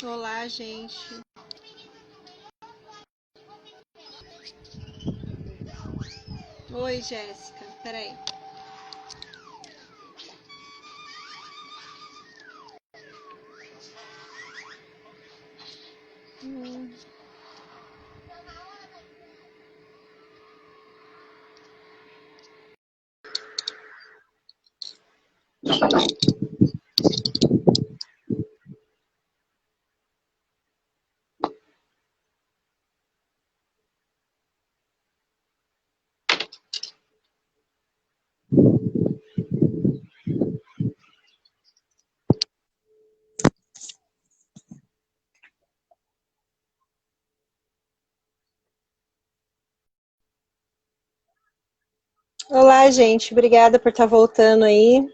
Olá, gente. Oi, Jéssica. Peraí. Hum. Olá, gente. Obrigada por estar voltando aí.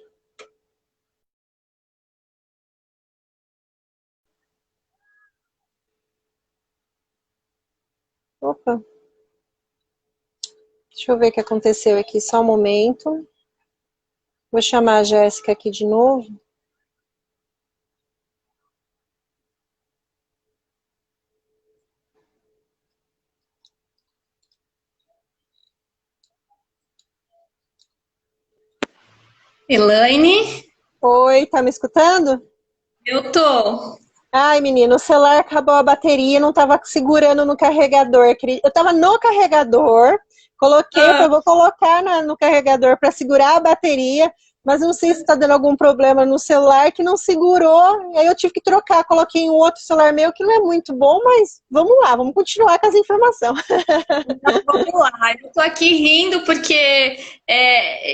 Opa, deixa eu ver o que aconteceu aqui. Só um momento. Vou chamar a Jéssica aqui de novo. Elaine, Oi, tá me escutando? eu tô. Ai, menino, o celular acabou a bateria, não tava segurando no carregador. Eu tava no carregador, coloquei, Ah, vou colocar no carregador para segurar a bateria, mas não sei se tá dando algum problema no celular que não segurou, e aí eu tive que trocar, coloquei em um outro celular meu que não é muito bom, mas vamos lá, vamos continuar com as informações. então vamos lá. Eu tô aqui rindo porque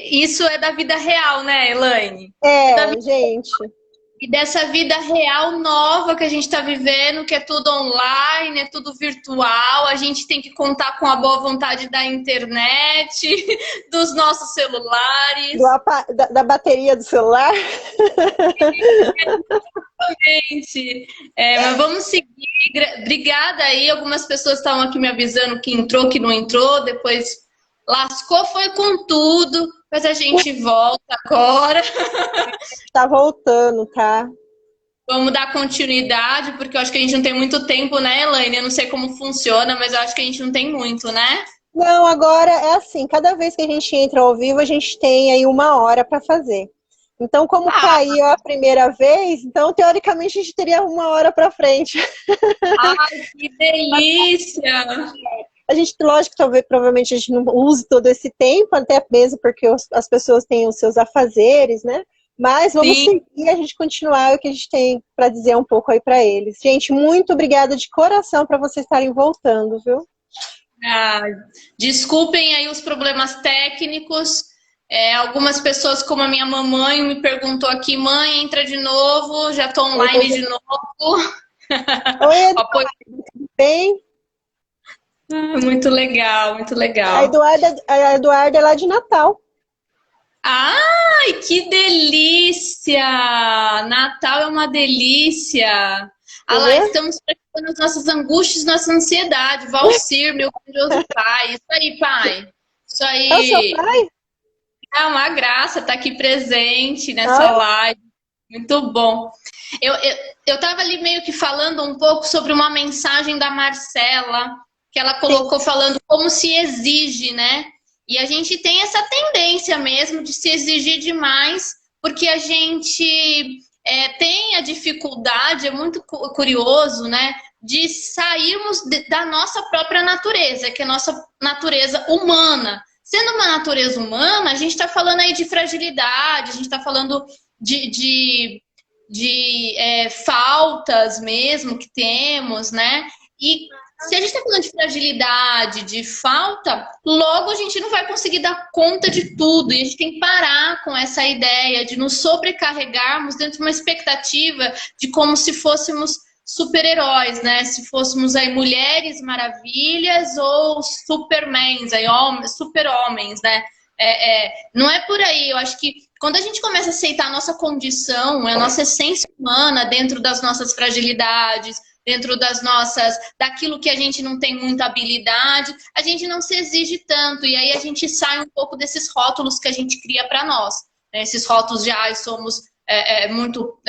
isso é da vida real, né, Elaine? É da É, gente, E dessa vida real nova que a gente está vivendo, que é tudo online, é tudo virtual, a gente tem que contar com a boa vontade da internet, dos nossos celulares. da bateria do celular. Gente, mas vamos seguir. Obrigada aí. Algumas pessoas estavam aqui me avisando que entrou, que não entrou, depois lascou, foi com tudo, mas a gente volta agora. Tá voltando, tá? Vamos dar continuidade, porque eu acho que a gente não tem muito tempo, né, Elaine? Eu não sei como funciona, mas eu acho que a gente não tem muito, né? Não, agora é assim, cada vez que a gente entra ao vivo, a gente tem aí uma hora para fazer. Então, como Ah, caiu a primeira vez, então teoricamente a gente teria uma hora para frente. ai, que delícia! A gente, lógico, talvez provavelmente a gente não use todo esse tempo, até mesmo porque as pessoas têm os seus afazeres, né? Mas vamos Sim. seguir e a gente continuar o que a gente tem para dizer um pouco aí para eles. Gente, muito obrigada de coração para vocês estarem voltando, viu? Ah, desculpem aí os problemas técnicos. Algumas pessoas, como a minha mamãe, me perguntou aqui, mãe, entra de novo, já tô online de novo. Oi, Apoio. Eduardo, tudo bem? Muito legal, muito A legal. Eduarda é lá de Natal. Ai, que delícia! Natal é uma delícia. Ah Você lá, vê? estamos praticando as nossas angústias, nossa ansiedade. Valcir, meu glorioso pai. Isso aí, pai. Isso É o seu aí. pai? É uma graça estar aqui presente nessa Ah, live. Muito bom. Eu tava ali meio que falando um pouco sobre uma mensagem da Marcela, que ela sim. colocou falando como se exige, né? E a gente tem essa tendência mesmo de se exigir demais, porque a gente tem a dificuldade, é muito curioso, né? De sairmos da nossa própria natureza, que é a nossa natureza humana. Sendo uma natureza humana, a gente está falando aí de fragilidade, a gente está falando de, de, de faltas mesmo que temos, né? E se a gente está falando de fragilidade, de falta, logo a gente não vai conseguir dar conta de tudo. E a gente tem que parar com essa ideia de nos sobrecarregarmos dentro de uma expectativa de como se fôssemos super-heróis, né? Se fôssemos aí mulheres maravilhas ou supermans, aí homens, super-homens, né? Não é por aí. Eu acho que quando a gente começa a aceitar a nossa condição, a nossa essência humana dentro das nossas fragilidades, dentro das nossas, daquilo que a gente não tem muita habilidade, a gente não se exige tanto e aí a gente sai um pouco desses rótulos que a gente cria para nós, né? Esses rótulos de somos muito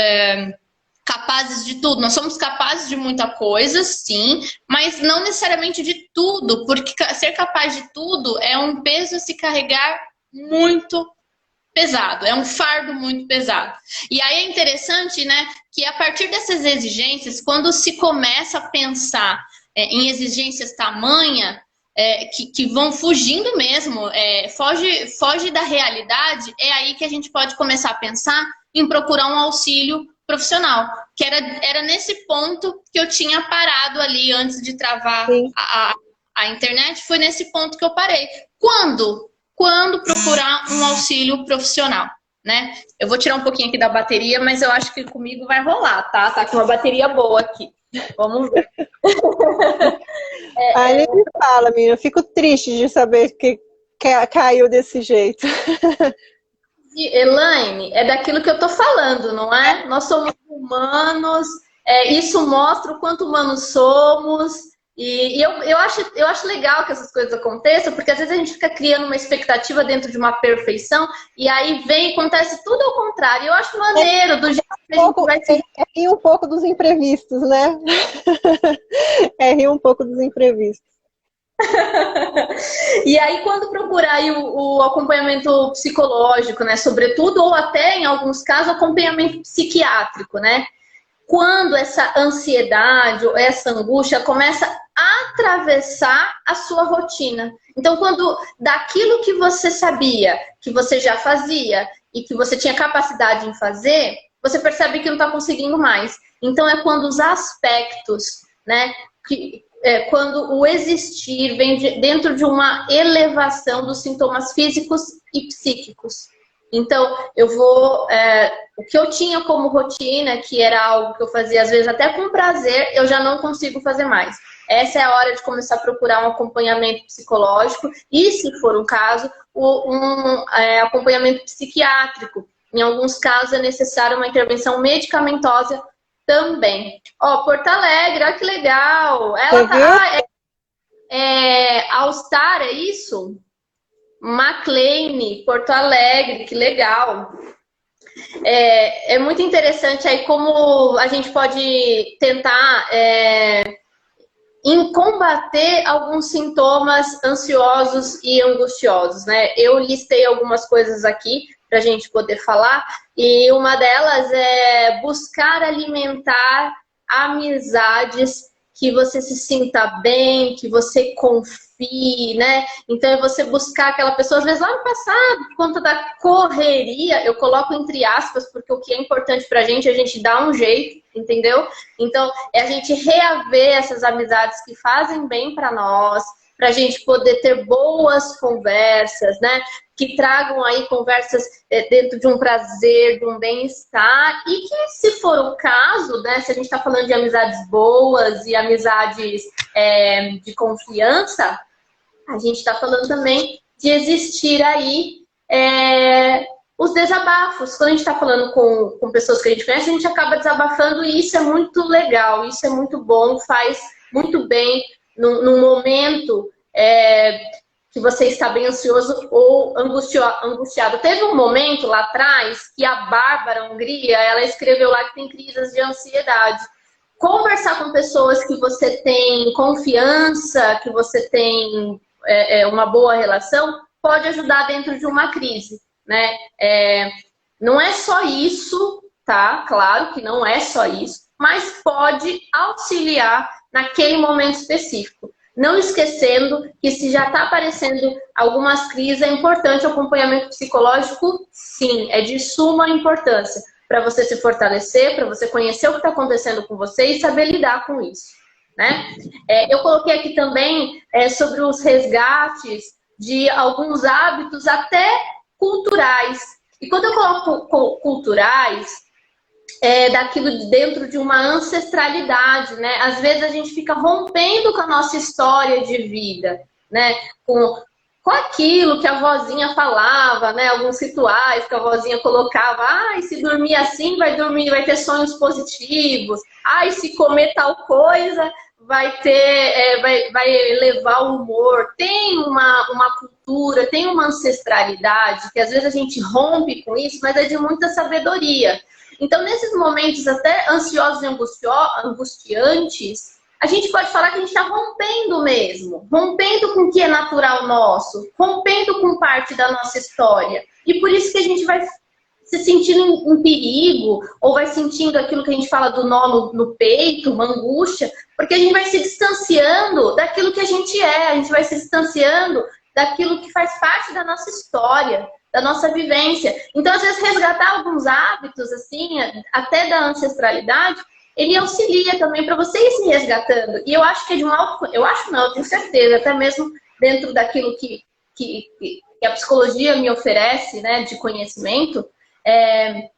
capazes de tudo. Nós somos capazes de muita coisa, sim, mas não necessariamente de tudo, porque ser capaz de tudo é um peso a se carregar muito pesado, é um fardo muito pesado. E aí é interessante, né, que a partir dessas exigências, quando se começa a pensar em exigências tamanha, que vão fugindo mesmo, foge da realidade, é aí que a gente pode começar a pensar em procurar um auxílio profissional, que era nesse ponto que eu tinha parado ali antes de travar a internet, foi nesse ponto que eu parei. Quando procurar um auxílio profissional, né? Eu vou tirar um pouquinho aqui da bateria, mas eu acho que comigo vai rolar, tá? Tá com uma bateria boa aqui. Vamos ver. Aí ele fala, menina, eu fico triste de saber que caiu desse jeito. Elaine, é daquilo que eu tô falando, não é? Nós somos humanos, isso mostra o quanto humanos somos. E eu acho legal que essas coisas aconteçam, porque às vezes a gente fica criando uma expectativa dentro de uma perfeição, e aí acontece tudo ao contrário. Eu acho maneiro, do jeito que a gente vai se... rir um pouco dos imprevistos, né? Rir um pouco dos imprevistos. E aí, quando procurar aí o acompanhamento psicológico, né, sobretudo, ou até, em alguns casos, acompanhamento psiquiátrico, né? Quando essa ansiedade ou essa angústia começa a atravessar a sua rotina. Então, quando daquilo que você sabia, que você já fazia e que você tinha capacidade em fazer, você percebe que não está conseguindo mais. Então, é quando os aspectos, né, quando o existir vem dentro de uma elevação dos sintomas físicos e psíquicos. Então, o que eu tinha como rotina, que era algo que eu fazia às vezes até com prazer, eu já não consigo fazer mais. Essa é a hora de começar a procurar um acompanhamento psicológico e, se for um caso, acompanhamento psiquiátrico. Em alguns casos é necessária uma intervenção medicamentosa também. Ó, Porto Alegre, olha que legal. Ela tá... All-Star, é isso? McLean, Porto Alegre, que legal. É muito interessante aí como a gente pode tentar combater alguns sintomas ansiosos e angustiosos, né? Eu listei algumas coisas aqui para a gente poder falar, e uma delas é buscar alimentar amizades que você se sinta bem, que você confie, né? Então é você buscar aquela pessoa, às vezes lá no passado, por conta da correria, eu coloco entre aspas, porque o que é importante pra gente, a gente dá um jeito, entendeu? Então é a gente reaver essas amizades que fazem bem pra nós, pra gente poder ter boas conversas, né? Que tragam aí conversas dentro de um prazer, de um bem-estar, e que, se for o caso, né, se a gente está falando de amizades boas e amizades de confiança, a gente está falando também de existir aí os desabafos. Quando a gente está falando com pessoas que a gente conhece, a gente acaba desabafando, e isso é muito legal, isso é muito bom, faz muito bem num momento que você está bem ansioso ou angustiado. Teve um momento lá atrás que a Bárbara Hungria, ela escreveu lá que tem crises de ansiedade. Conversar com pessoas que você tem confiança, que você tem uma boa relação, pode ajudar dentro de uma crise, né? Não é só isso, tá? Claro que não é só isso, mas pode auxiliar naquele momento específico. Não esquecendo que, se já está aparecendo algumas crises, é importante o acompanhamento psicológico, sim, é de suma importância para você se fortalecer, para você conhecer o que está acontecendo com você e saber lidar com isso, né? Eu coloquei aqui também sobre os resgates de alguns hábitos até culturais. E quando eu coloco culturais, daquilo dentro de uma ancestralidade, né? Às vezes a gente fica rompendo com a nossa história de vida, né? Com aquilo que a vozinha falava, né? Alguns rituais que a vozinha colocava. Ai, se dormir assim, vai ter sonhos positivos. Ai, se comer tal coisa, vai elevar o humor. Tem uma cultura, tem uma ancestralidade que às vezes a gente rompe com isso, mas é de muita sabedoria. Então, nesses momentos até ansiosos e angustiantes, a gente pode falar que a gente está rompendo mesmo, rompendo com o que é natural nosso, rompendo com parte da nossa história. E por isso que a gente vai se sentindo em perigo, ou vai sentindo aquilo que a gente fala do nó no peito, uma angústia, porque a gente vai se distanciando daquilo que a gente é, a gente vai se distanciando daquilo que faz parte da nossa história, da nossa vivência. Então, às vezes, resgatar alguns hábitos, assim, até da ancestralidade, ele auxilia também para você ir se resgatando. E eu acho que é de um alto... Eu acho não, eu tenho certeza, até mesmo dentro daquilo que a psicologia me oferece, né, de conhecimento, é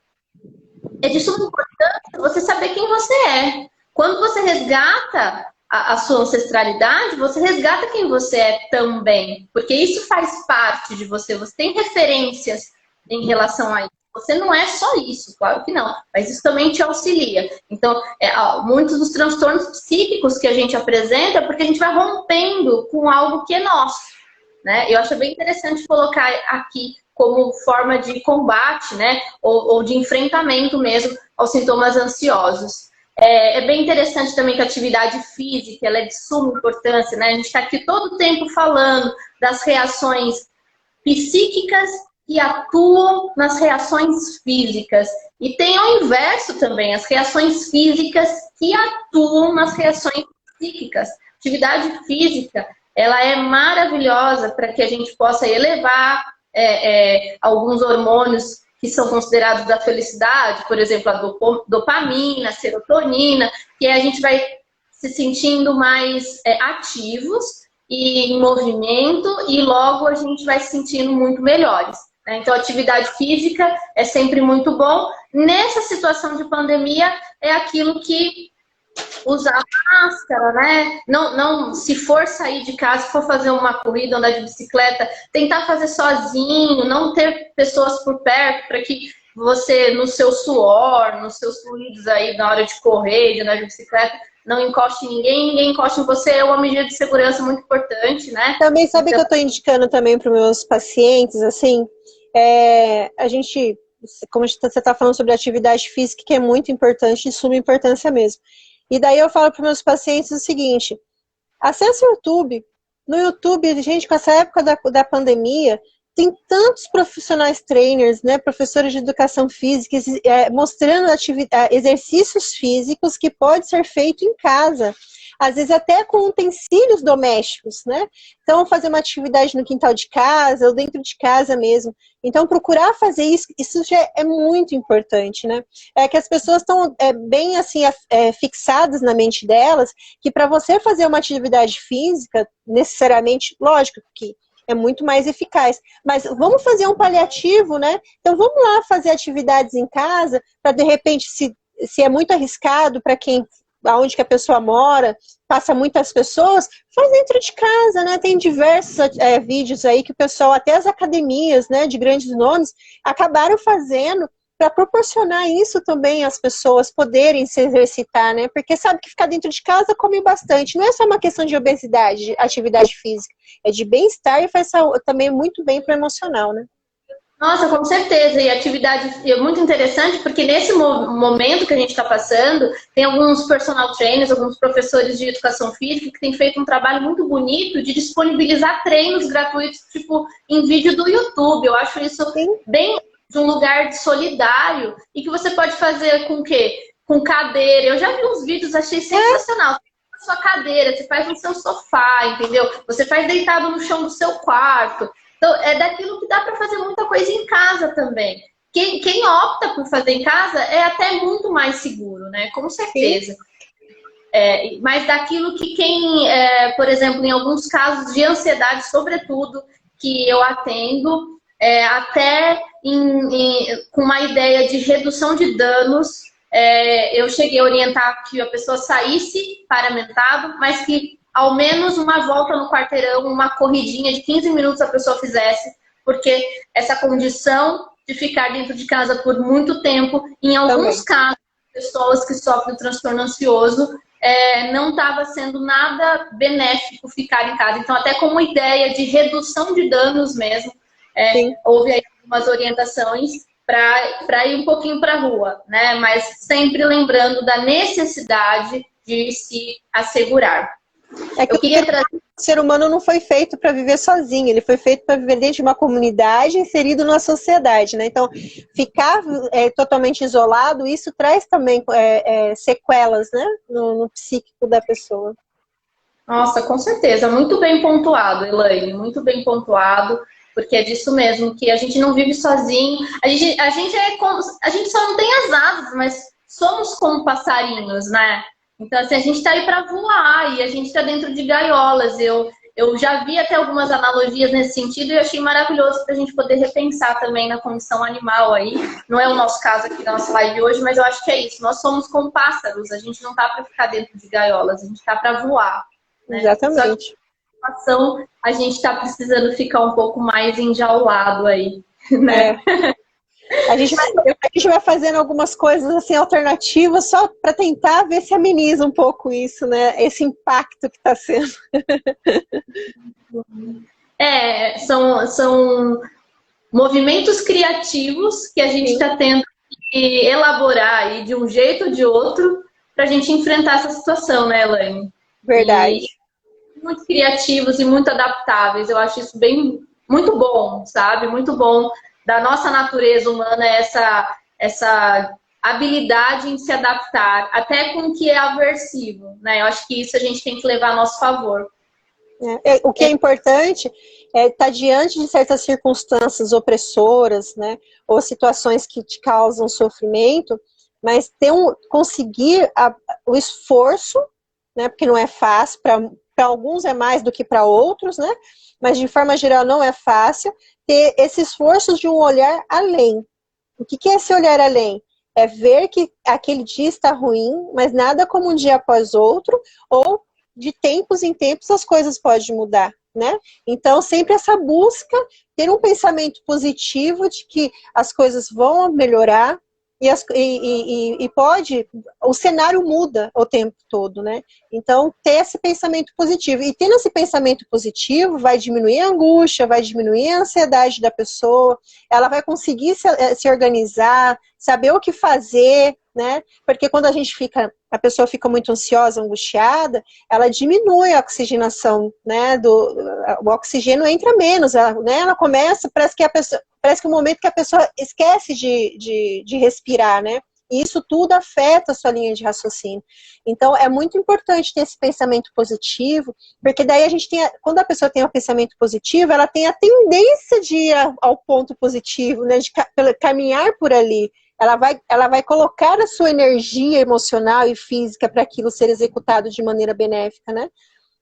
de suma importância você saber quem você é. Quando você resgata a sua ancestralidade, você resgata quem você é também. Porque isso faz parte de você. Você tem referências em relação a isso. Você não é só isso, claro que não. Mas isso também te auxilia. Então, muitos dos transtornos psíquicos que a gente apresenta é porque a gente vai rompendo com algo que é nosso, né? Eu acho bem interessante colocar aqui como forma de combate, né? Ou de enfrentamento mesmo aos sintomas ansiosos. É bem interessante também que a atividade física ela é de suma importância, né? A gente está aqui todo o tempo falando das reações psíquicas que atuam nas reações físicas. E tem ao inverso também, as reações físicas que atuam nas reações psíquicas. Atividade física, ela é maravilhosa para que a gente possa elevar alguns hormônios que são considerados da felicidade, por exemplo, a dopamina, a serotonina, que a gente vai se sentindo mais ativos e em movimento e logo a gente vai se sentindo muito melhores, né? Então, a atividade física é sempre muito bom. Nessa situação de pandemia, é aquilo que usar máscara, né? Não, se for sair de casa, se for fazer uma corrida, andar de bicicleta, tentar fazer sozinho, não ter pessoas por perto para que você, no seu suor, nos seus fluidos aí na hora de correr, de andar de bicicleta, não encoste em ninguém encoste em você, é uma medida de segurança muito importante, né? Também sabe que eu estou indicando também para os meus pacientes, assim, a gente, como você está falando sobre atividade física, que é muito importante, de suma importância mesmo. E daí eu falo para meus pacientes o seguinte, acesse o YouTube. No YouTube, gente, com essa época da pandemia, tem tantos profissionais trainers, né, professores de educação física, mostrando exercícios físicos que pode ser feito em casa. Às vezes até com utensílios domésticos, né? Então, fazer uma atividade no quintal de casa ou dentro de casa mesmo. Então, procurar fazer isso já é muito importante, né? É que as pessoas estão bem assim fixadas na mente delas que para você fazer uma atividade física, necessariamente, lógico que é muito mais eficaz. Mas vamos fazer um paliativo, né? Então, vamos lá fazer atividades em casa para, de repente, se é muito arriscado para quem... aonde que a pessoa mora, passa muitas pessoas, faz dentro de casa, né? Tem diversos vídeos aí que o pessoal, até as academias, né, de grandes nomes, acabaram fazendo para proporcionar isso também às pessoas poderem se exercitar, né? Porque sabe que ficar dentro de casa come bastante. Não é só uma questão de obesidade, de atividade física, é de bem-estar e faz também muito bem para o emocional, né? Nossa, com certeza. E atividade é muito interessante, porque nesse momento que a gente está passando, tem alguns personal trainers, alguns professores de educação física que têm feito um trabalho muito bonito de disponibilizar treinos gratuitos, tipo, em vídeo do YouTube. Eu acho isso bem de um lugar solidário e que você pode fazer com o quê? Com cadeira. Eu já vi uns vídeos, achei sensacional. Sua cadeira, você faz no seu sofá, entendeu? Você faz deitado no chão do seu quarto. Então, é daquilo que dá para fazer muita coisa em casa também. Quem opta por fazer em casa é até muito mais seguro, né? Com certeza. Mas daquilo que por exemplo, em alguns casos de ansiedade, sobretudo, que eu atendo, até com uma ideia de redução de danos, eu cheguei a orientar que a pessoa saísse paramentado, mas que ao menos uma volta no quarteirão, uma corridinha de 15 minutos a pessoa fizesse, porque essa condição de ficar dentro de casa por muito tempo, em alguns casos, pessoas que sofrem de transtorno ansioso, não estava sendo nada benéfico ficar em casa. Então, até como ideia de redução de danos mesmo, houve aí algumas orientações para ir um pouquinho para a rua, né? Mas sempre lembrando da necessidade de se assegurar. É que Eu queria trazer... o ser humano não foi feito para viver sozinho, ele foi feito para viver dentro de uma comunidade, inserido na sociedade, né? Então, ficar totalmente isolado, isso traz também sequelas, né? No psíquico da pessoa. Nossa, com certeza. Muito bem pontuado, Elaine. Muito bem pontuado. Porque é disso mesmo, que a gente não vive sozinho. A gente só não tem as asas, mas somos como passarinhos, né? Então, assim, a gente tá aí para voar e a gente tá dentro de gaiolas. Eu já vi até algumas analogias nesse sentido e achei maravilhoso para a gente poder repensar também na condição animal aí. Não é o nosso caso aqui da nossa live hoje, mas eu acho que é isso. Nós somos como pássaros, a gente não tá para ficar dentro de gaiolas, a gente tá para voar. Né? Exatamente. A gente está precisando ficar um pouco mais enjaulado aí, né? A gente vai fazendo algumas coisas assim alternativas só para tentar ver se ameniza um pouco isso, né? Esse impacto que está sendo. São movimentos criativos que a gente está tendo que elaborar aí de um jeito ou de outro para a gente enfrentar essa situação, né, Elaine? Verdade. Muito criativos e muito adaptáveis. Eu acho isso muito bom, sabe? Muito bom da nossa natureza humana essa habilidade em se adaptar, até com o que é aversivo, né? Eu acho que isso a gente tem que levar a nosso favor. O que é importante é estar diante de certas circunstâncias opressoras, né? Ou situações que te causam sofrimento, mas conseguir o esforço, né? Porque não é fácil, para alguns é mais do que para outros, né? Mas de forma geral não é fácil ter esse esforço de um olhar além. O que é esse olhar além? É ver que aquele dia está ruim, mas nada como um dia após outro, ou de tempos em tempos as coisas podem mudar, né? Então sempre essa busca, ter um pensamento positivo de que as coisas vão melhorar, e o cenário muda o tempo todo, né? Então, ter esse pensamento positivo. E tendo esse pensamento positivo, vai diminuir a angústia, vai diminuir a ansiedade da pessoa, ela vai conseguir se organizar, saber o que fazer, né? Porque quando a pessoa fica muito ansiosa, angustiada, ela diminui a oxigenação, né? O oxigênio entra menos, ela começa, parece que é o momento que a pessoa esquece de respirar, né? E isso tudo afeta a sua linha de raciocínio. Então, é muito importante ter esse pensamento positivo, porque daí quando a pessoa tem um pensamento positivo, ela tem a tendência de ir ao ponto positivo, né? De caminhar por ali. Ela vai colocar a sua energia emocional e física para aquilo ser executado de maneira benéfica, né?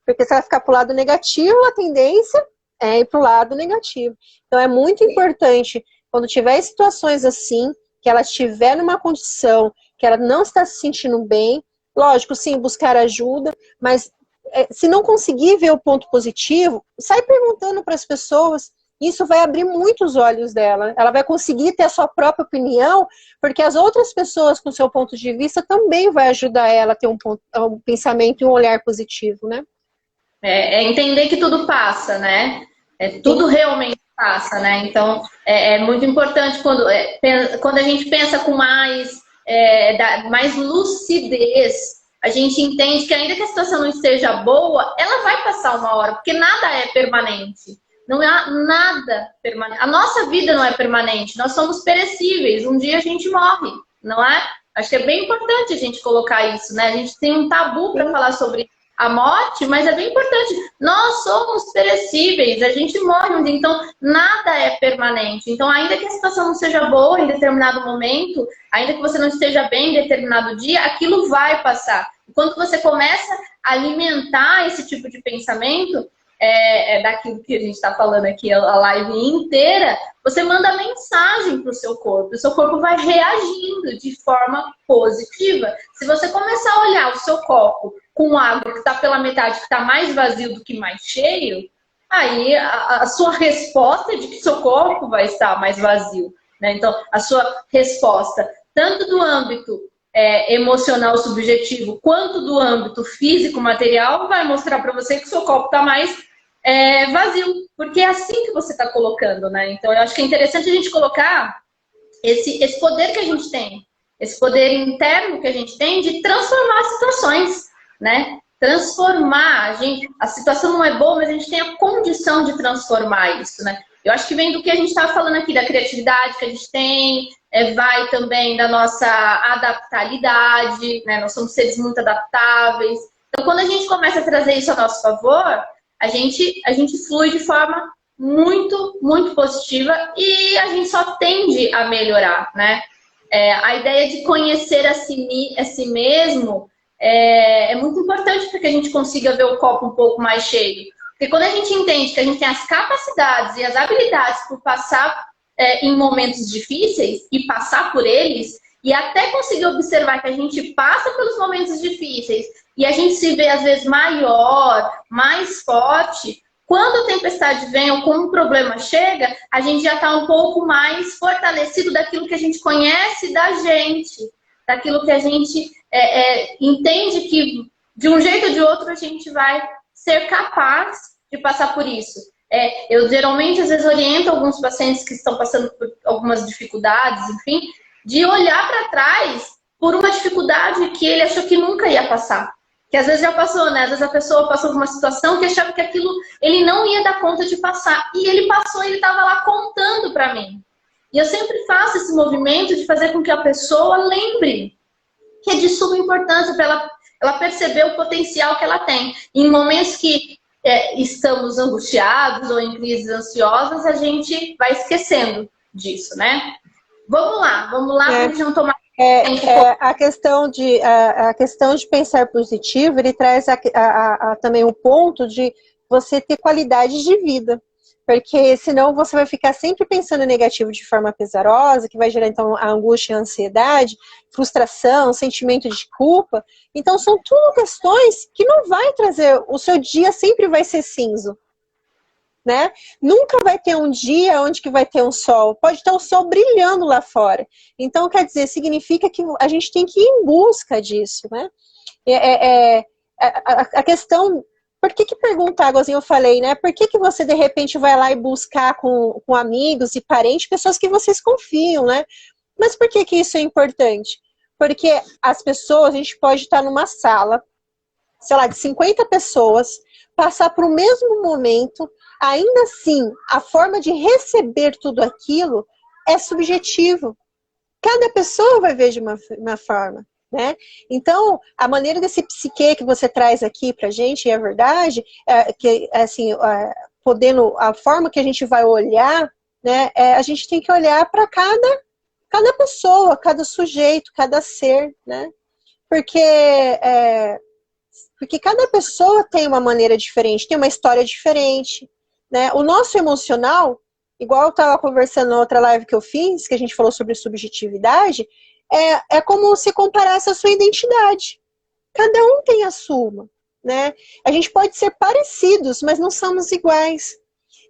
Porque se ela ficar para o lado negativo, a tendência é ir para o lado negativo. Então é muito importante, quando tiver situações assim, que ela estiver numa condição que ela não está se sentindo bem, lógico, sim, buscar ajuda, mas se não conseguir ver o ponto positivo, sai perguntando para as pessoas. Isso vai abrir muito os olhos dela. Ela vai conseguir ter a sua própria opinião, porque as outras pessoas com seu ponto de vista também vai ajudar ela a ter um pensamento e um olhar positivo, né? Entender que tudo passa, né? Tudo realmente passa, né? Então, é muito importante quando a gente pensa com mais lucidez, a gente entende que ainda que a situação não esteja boa, ela vai passar uma hora, porque nada é permanente. Não há nada permanente. A nossa vida não é permanente. Nós somos perecíveis. Um dia a gente morre, não é? Acho que é bem importante a gente colocar isso, né? A gente tem um tabu para falar sobre a morte, mas é bem importante. Nós somos perecíveis. A gente morre um dia. Então, nada é permanente. Então, ainda que a situação não seja boa em determinado momento, ainda que você não esteja bem em determinado dia, aquilo vai passar. E quando você começa a alimentar esse tipo de pensamento, daquilo que a gente está falando aqui, a live inteira, você manda mensagem para o seu corpo. O seu corpo vai reagindo de forma positiva. Se você começar a olhar o seu copo com água que está pela metade, que está mais vazio do que mais cheio, aí a sua resposta é de que seu corpo vai estar mais vazio, né? Então, a sua resposta, tanto do âmbito emocional subjetivo, quanto do âmbito físico material, vai mostrar para você que o seu copo está mais vazio, porque é assim que você está colocando, né? Então, eu acho que é interessante a gente colocar esse poder que a gente tem, esse poder interno que a gente tem de transformar as situações, né? Transformar, a situação não é boa, mas a gente tem a condição de transformar isso, né? Eu acho que vem do que a gente estava falando aqui, da criatividade que a gente tem, vai também da nossa adaptabilidade, né? Nós somos seres muito adaptáveis. Então, quando a gente começa a trazer isso a nosso favor, a gente flui de forma muito, muito positiva e a gente só tende a melhorar, né? A ideia de conhecer a si mesmo é muito importante para que a gente consiga ver o copo um pouco mais cheio. Porque quando a gente entende que a gente tem as capacidades e as habilidades por passar em momentos difíceis e passar por eles, e até conseguir observar que a gente passa pelos momentos difíceis e a gente se vê às vezes maior, mais forte, quando a tempestade vem ou quando o problema chega, a gente já está um pouco mais fortalecido daquilo que a gente conhece da gente, daquilo que a gente entende que de um jeito ou de outro a gente vai ser capaz de passar por isso. Eu geralmente às vezes oriento alguns pacientes que estão passando por algumas dificuldades, enfim, de olhar para trás por uma dificuldade que ele achou que nunca ia passar. Que às vezes já passou, né? Às vezes a pessoa passou por uma situação que achava que aquilo ele não ia dar conta de passar. E ele passou, ele estava lá contando para mim. E eu sempre faço esse movimento de fazer com que a pessoa lembre que é de suma importância para ela perceber o potencial que ela tem. Em momentos que estamos angustiados ou em crises ansiosas, a gente vai esquecendo disso, né? Vamos lá, para a gente não tomar tempo. A questão de pensar positivo, ele traz também um ponto de você ter qualidade de vida. Porque senão você vai ficar sempre pensando em negativo de forma pesarosa, que vai gerar então a angústia, a ansiedade, frustração, sentimento de culpa. Então são tudo questões que não vai trazer, o seu dia sempre vai ser cinza, né? Nunca vai ter um dia onde que vai ter um sol, pode ter um sol brilhando lá fora. Então quer dizer, significa que a gente tem que ir em busca disso, né? A questão... Por que perguntar, igualzinho eu falei, né? Por que você, de repente, vai lá e buscar com amigos e parentes, pessoas que vocês confiam, né? Mas por que isso é importante? Porque as pessoas, a gente pode estar numa sala, sei lá, de 50 pessoas, passar por o mesmo momento, ainda assim, a forma de receber tudo aquilo é subjetivo. Cada pessoa vai ver de uma forma. Né? Então, a maneira desse psique que você traz aqui pra gente, e é verdade, que assim, a forma que a gente vai olhar, né, a gente tem que olhar para cada pessoa, cada sujeito, cada ser, né? Porque cada pessoa tem uma maneira diferente, tem uma história diferente, né? O nosso emocional, igual eu estava conversando na outra live que eu fiz, que a gente falou sobre subjetividade, é como se comparasse a sua identidade. Cada um tem a sua, né? A gente pode ser parecidos, mas não somos iguais.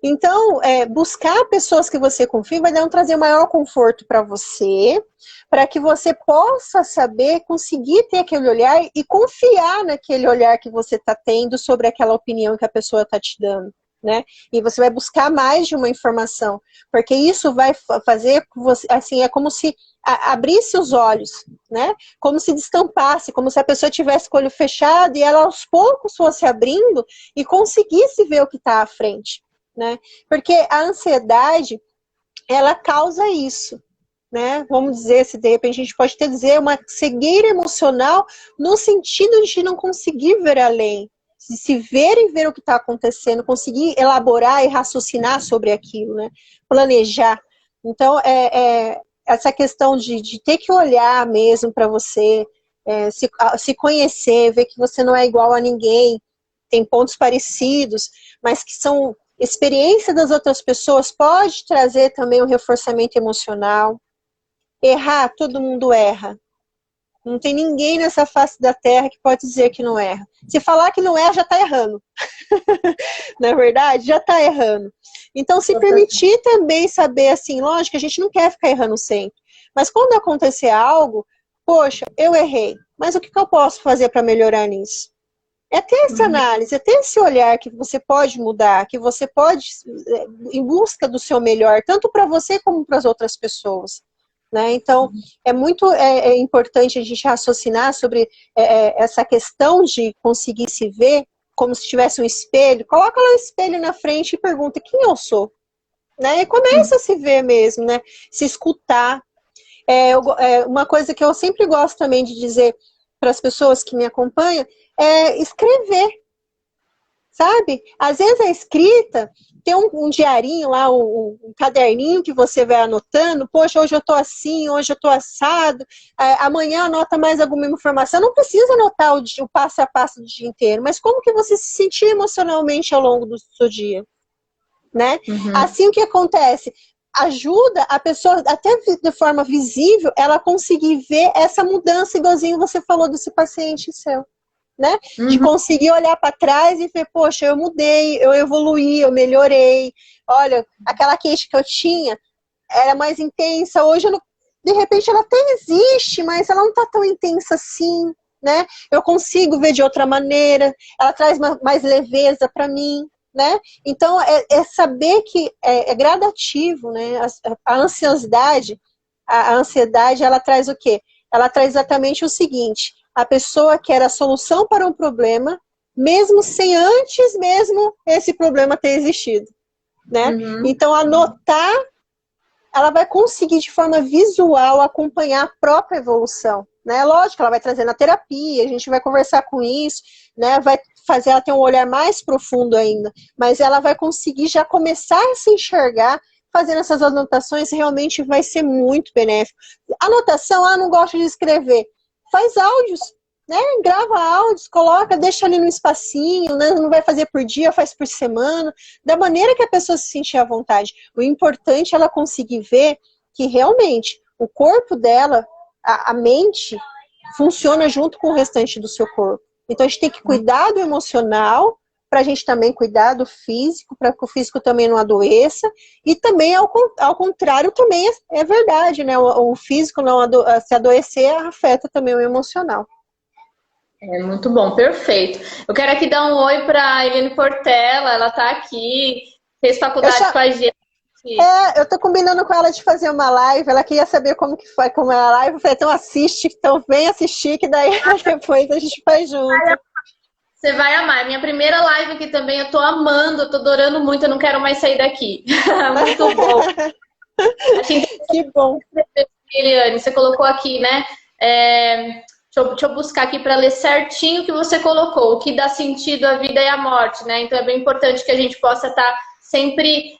Então, buscar pessoas que você confia vai trazer maior conforto para você, para que você possa saber, conseguir ter aquele olhar e confiar naquele olhar que você está tendo sobre aquela opinião que a pessoa está te dando. Né? E você vai buscar mais de uma informação, porque isso vai fazer você, assim, é como se abrisse os olhos, né? Como se destampasse, como se a pessoa tivesse com o olho fechado e ela aos poucos fosse abrindo e conseguisse ver o que está à frente, né? Porque a ansiedade, ela causa isso, né? Vamos dizer, se de repente a gente pode até dizer uma cegueira emocional no sentido de não conseguir ver além, de se ver e ver o que está acontecendo, conseguir elaborar e raciocinar sobre aquilo, né? Planejar. Então, essa questão de ter que olhar mesmo para você, se conhecer, ver que você não é igual a ninguém, tem pontos parecidos, mas que são experiência das outras pessoas, pode trazer também um reforçamento emocional. Errar, todo mundo erra. Não tem ninguém nessa face da terra que pode dizer que não erra. Se falar que não erra, já está errando. Não é verdade? Já está errando. Então, se permitir também saber, assim, lógico que a gente não quer ficar errando sempre. Mas quando acontecer algo, poxa, eu errei. Mas o que eu posso fazer para melhorar nisso? É ter essa análise, é ter esse olhar que você pode mudar, que você pode, em busca do seu melhor, tanto para você como para as outras pessoas. né? Então, é muito importante a gente raciocinar sobre essa questão de conseguir se ver como se tivesse um espelho. Coloca lá o espelho na frente e pergunta quem eu sou, né? E começa a se ver mesmo, né? Se escutar. Uma coisa que eu sempre gosto também de dizer para as pessoas que me acompanham é escrever, sabe? Às vezes a escrita tem um diarinho lá, um caderninho que você vai anotando. Poxa, hoje eu tô assim, hoje eu tô assado. Amanhã anota mais alguma informação. Não precisa anotar o passo a passo do dia inteiro, mas como que você se sentir emocionalmente ao longo do seu dia, né? Assim, o que acontece? Ajuda a pessoa, até de forma visível, ela conseguir ver essa mudança, igualzinho você falou desse paciente seu, né? De conseguir olhar para trás e ver, poxa, eu mudei, eu evoluí, eu melhorei. Olha, aquela queixa que eu tinha era mais intensa, hoje de repente ela até existe, mas ela não está tão intensa assim, né? Eu consigo ver de outra maneira, ela traz mais leveza para mim, né? Então, saber que é gradativo, né? A ansiedade, ela traz o quê? Ela traz exatamente o seguinte: a pessoa quer a solução para um problema, mesmo sem antes mesmo esse problema ter existido, né? Então, anotar, ela vai conseguir de forma visual acompanhar a própria evolução, né? Lógico, ela vai trazer na terapia, a gente vai conversar com isso, né? Vai fazer ela ter um olhar mais profundo ainda, mas ela vai conseguir já começar a se enxergar fazendo essas anotações. Realmente vai ser muito benéfico. Anotação, não gosto de escrever, faz áudios, né? Grava áudios, coloca, deixa ali no espacinho, né? Não vai fazer por dia, faz por semana, da maneira que a pessoa se sentir à vontade. O importante é ela conseguir ver que realmente o corpo dela, a mente, funciona junto com o restante do seu corpo. Então a gente tem que cuidar do emocional, para a gente também cuidar do físico, para que o físico também não adoeça, e também ao contrário também é verdade, né? O físico não se adoecer afeta também o emocional. É muito bom, perfeito. Eu quero aqui dar um oi para a Eliane Portela, ela está aqui, fez faculdade com a gente. Eu tô combinando com ela de fazer uma live, ela queria saber como que foi, como é a live, eu falei, então assiste, então vem assistir, que daí depois a gente faz junto. Você vai amar. Minha primeira live aqui também, eu tô amando, eu tô adorando muito, eu não quero mais sair daqui. Muito bom. Que bom. Eliane, você colocou aqui, né? Deixa eu buscar aqui para ler certinho o que você colocou. O que dá sentido à vida e à morte, né? Então é bem importante que a gente possa estar sempre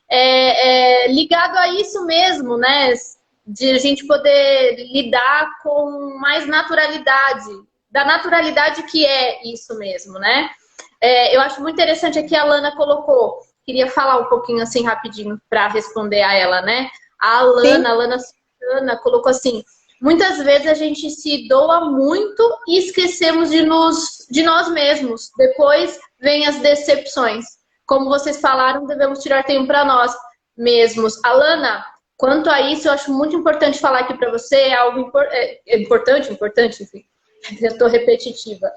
ligado a isso mesmo, né? De a gente poder lidar com mais naturalidade, da naturalidade que é isso mesmo, né? Eu acho muito interessante aqui a Lana colocou. Queria falar um pouquinho assim rapidinho para responder a ela, né? A Lana Santana colocou assim: muitas vezes a gente se doa muito e esquecemos de nós mesmos. Depois vem as decepções. Como vocês falaram, devemos tirar tempo para nós mesmos. Alana, quanto a isso, eu acho muito importante falar aqui para você, é algo importante, enfim, eu estou repetitiva.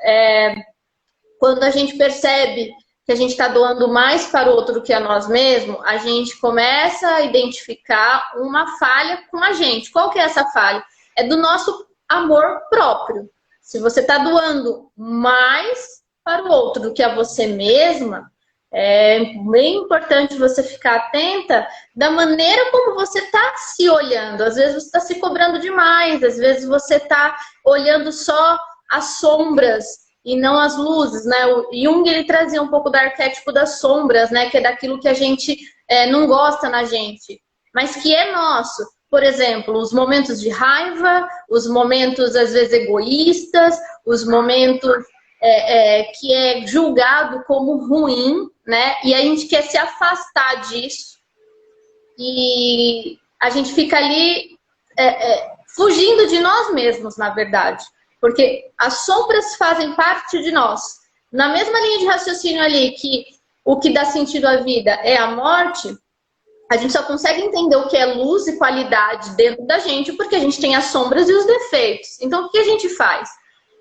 Quando a gente percebe que a gente está doando mais para o outro do que a nós mesmos, a gente começa a identificar uma falha com a gente. Qual que é essa falha? É do nosso amor próprio. Se você está doando mais para o outro do que a você mesma, é bem importante você ficar atenta da maneira como você está se olhando. Às vezes você está se cobrando demais, às vezes você está olhando só as sombras e não as luzes, né? O Jung, ele trazia um pouco do arquétipo das sombras, né? Que é daquilo que a gente não gosta na gente, mas que é nosso. Por exemplo, os momentos de raiva, os momentos, às vezes, egoístas, os momentos que é julgado como ruim, né? E a gente quer se afastar disso. E a gente fica ali fugindo de nós mesmos, na verdade. Porque as sombras fazem parte de nós. Na mesma linha de raciocínio ali, que o que dá sentido à vida é a morte, a gente só consegue entender o que é luz e qualidade dentro da gente porque a gente tem as sombras e os defeitos. Então, o que a gente faz?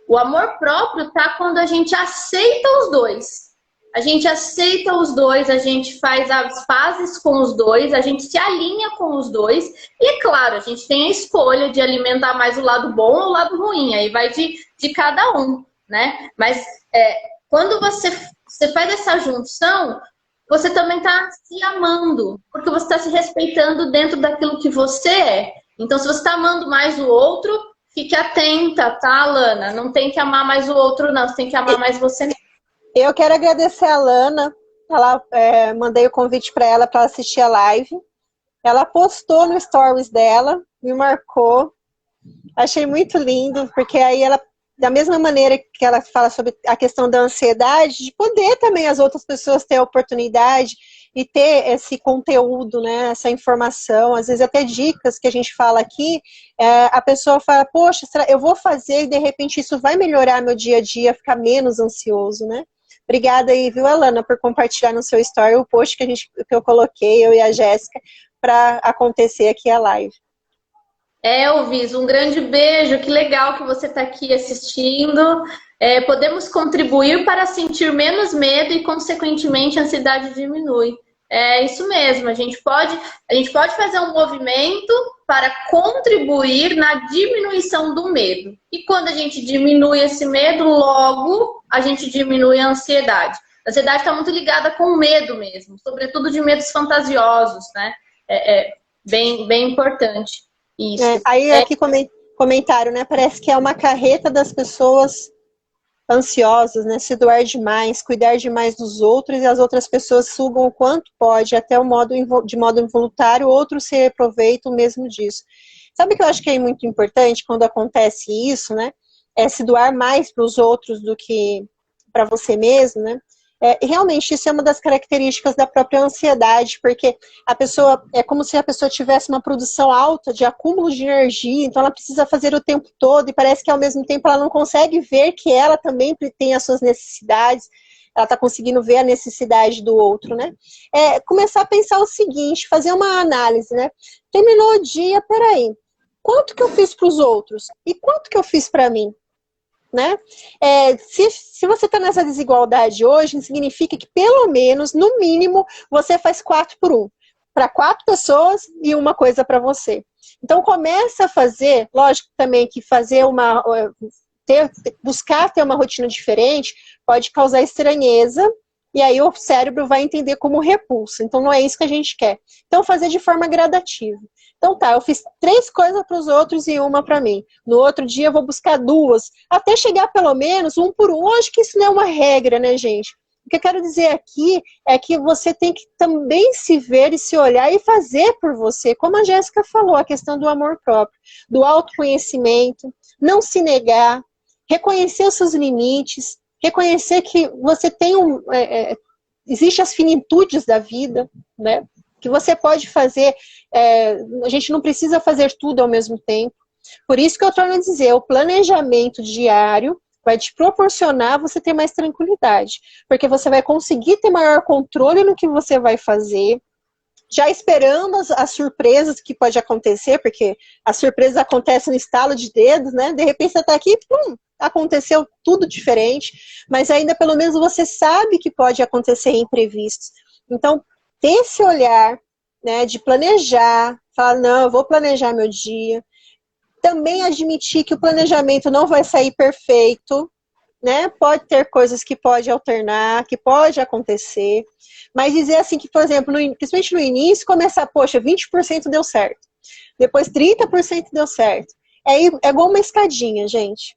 O amor próprio tá quando a gente aceita os dois. a gente aceita os dois, a gente faz as pazes com os dois, a gente se alinha com os dois. E é claro, a gente tem a escolha de alimentar mais o lado bom ou o lado ruim, aí vai de cada um, né? Mas quando você faz essa junção, você também está se amando, porque você está se respeitando dentro daquilo que você é. Então, se você está amando mais o outro, fique atenta, tá, Alana? Não tem que amar mais o outro, não. Você tem que amar mais você mesmo. Eu quero agradecer a Lana. Ela, mandei o convite para ela assistir a live. Ela postou no stories dela, me marcou. Achei muito lindo, porque aí ela, da mesma maneira que ela fala sobre a questão da ansiedade, de poder também as outras pessoas ter a oportunidade e ter esse conteúdo, né, essa informação, às vezes até dicas que a gente fala aqui, a pessoa fala, poxa, eu vou fazer e de repente isso vai melhorar meu dia a dia, ficar menos ansioso, né? Obrigada aí, viu, Alana, por compartilhar no seu story o post que eu coloquei, eu e a Jéssica, para acontecer aqui a live. Elvis, um grande beijo, que legal que você está aqui assistindo. Podemos contribuir para sentir menos medo e, consequentemente, a ansiedade diminui. É isso mesmo, a gente pode fazer um movimento para contribuir na diminuição do medo. E quando a gente diminui esse medo, logo a gente diminui a ansiedade. A ansiedade está muito ligada com o medo mesmo, sobretudo de medos fantasiosos, né? Bem importante isso. Aí aqui comentário, né? Parece que é uma carreta das pessoas ansiosas, né? Se doar demais, cuidar demais dos outros e as outras pessoas sugam o quanto pode, até de modo involuntário, outros se aproveitam mesmo disso. Sabe o que eu acho que é muito importante quando acontece isso, né? É se doar mais para os outros do que para você mesmo, né? Realmente, isso é uma das características da própria ansiedade, porque a pessoa, é como se a pessoa tivesse uma produção alta de acúmulo de energia, então ela precisa fazer o tempo todo, e parece que ao mesmo tempo ela não consegue ver que ela também tem as suas necessidades, ela está conseguindo ver a necessidade do outro, né? Começar a pensar o seguinte, fazer uma análise, né? Terminou o dia, peraí, quanto que eu fiz para os outros? E quanto que eu fiz para mim? Né? Se você está nessa desigualdade hoje, significa que pelo menos, no mínimo, você faz 4 por 1. Para 4 pessoas e uma coisa para você. Então começa a fazer, lógico também que fazer buscar ter uma rotina diferente pode causar estranheza, e aí o cérebro vai entender como repulsa. Então não é isso que a gente quer. Então fazer de forma gradativa. Então tá, eu fiz 3 coisas para os outros e uma para mim. No outro dia eu vou buscar 2, até chegar pelo menos 1 por 1. Eu acho que isso não é uma regra, né, gente? O que eu quero dizer aqui é que você tem que também se ver e se olhar e fazer por você. Como a Jéssica falou, a questão do amor próprio, do autoconhecimento, não se negar, reconhecer os seus limites, reconhecer que você tem existe as finitudes da vida, né? Que você pode fazer, a gente não precisa fazer tudo ao mesmo tempo. Por isso que eu torno a dizer, o planejamento diário vai te proporcionar você ter mais tranquilidade, porque você vai conseguir ter maior controle no que você vai fazer, já esperando as surpresas que pode acontecer, porque as surpresas acontecem no estalo de dedos, né? De repente você está aqui, pum, aconteceu tudo diferente, mas ainda pelo menos você sabe que pode acontecer imprevistos. Então, ter esse olhar, né, de planejar, falar, não, eu vou planejar meu dia. Também admitir que o planejamento não vai sair perfeito, né? Pode ter coisas que pode alternar, que pode acontecer. Mas dizer assim que, por exemplo, principalmente no início, começar, poxa, 20% deu certo. Depois 30% deu certo. É igual uma escadinha, gente.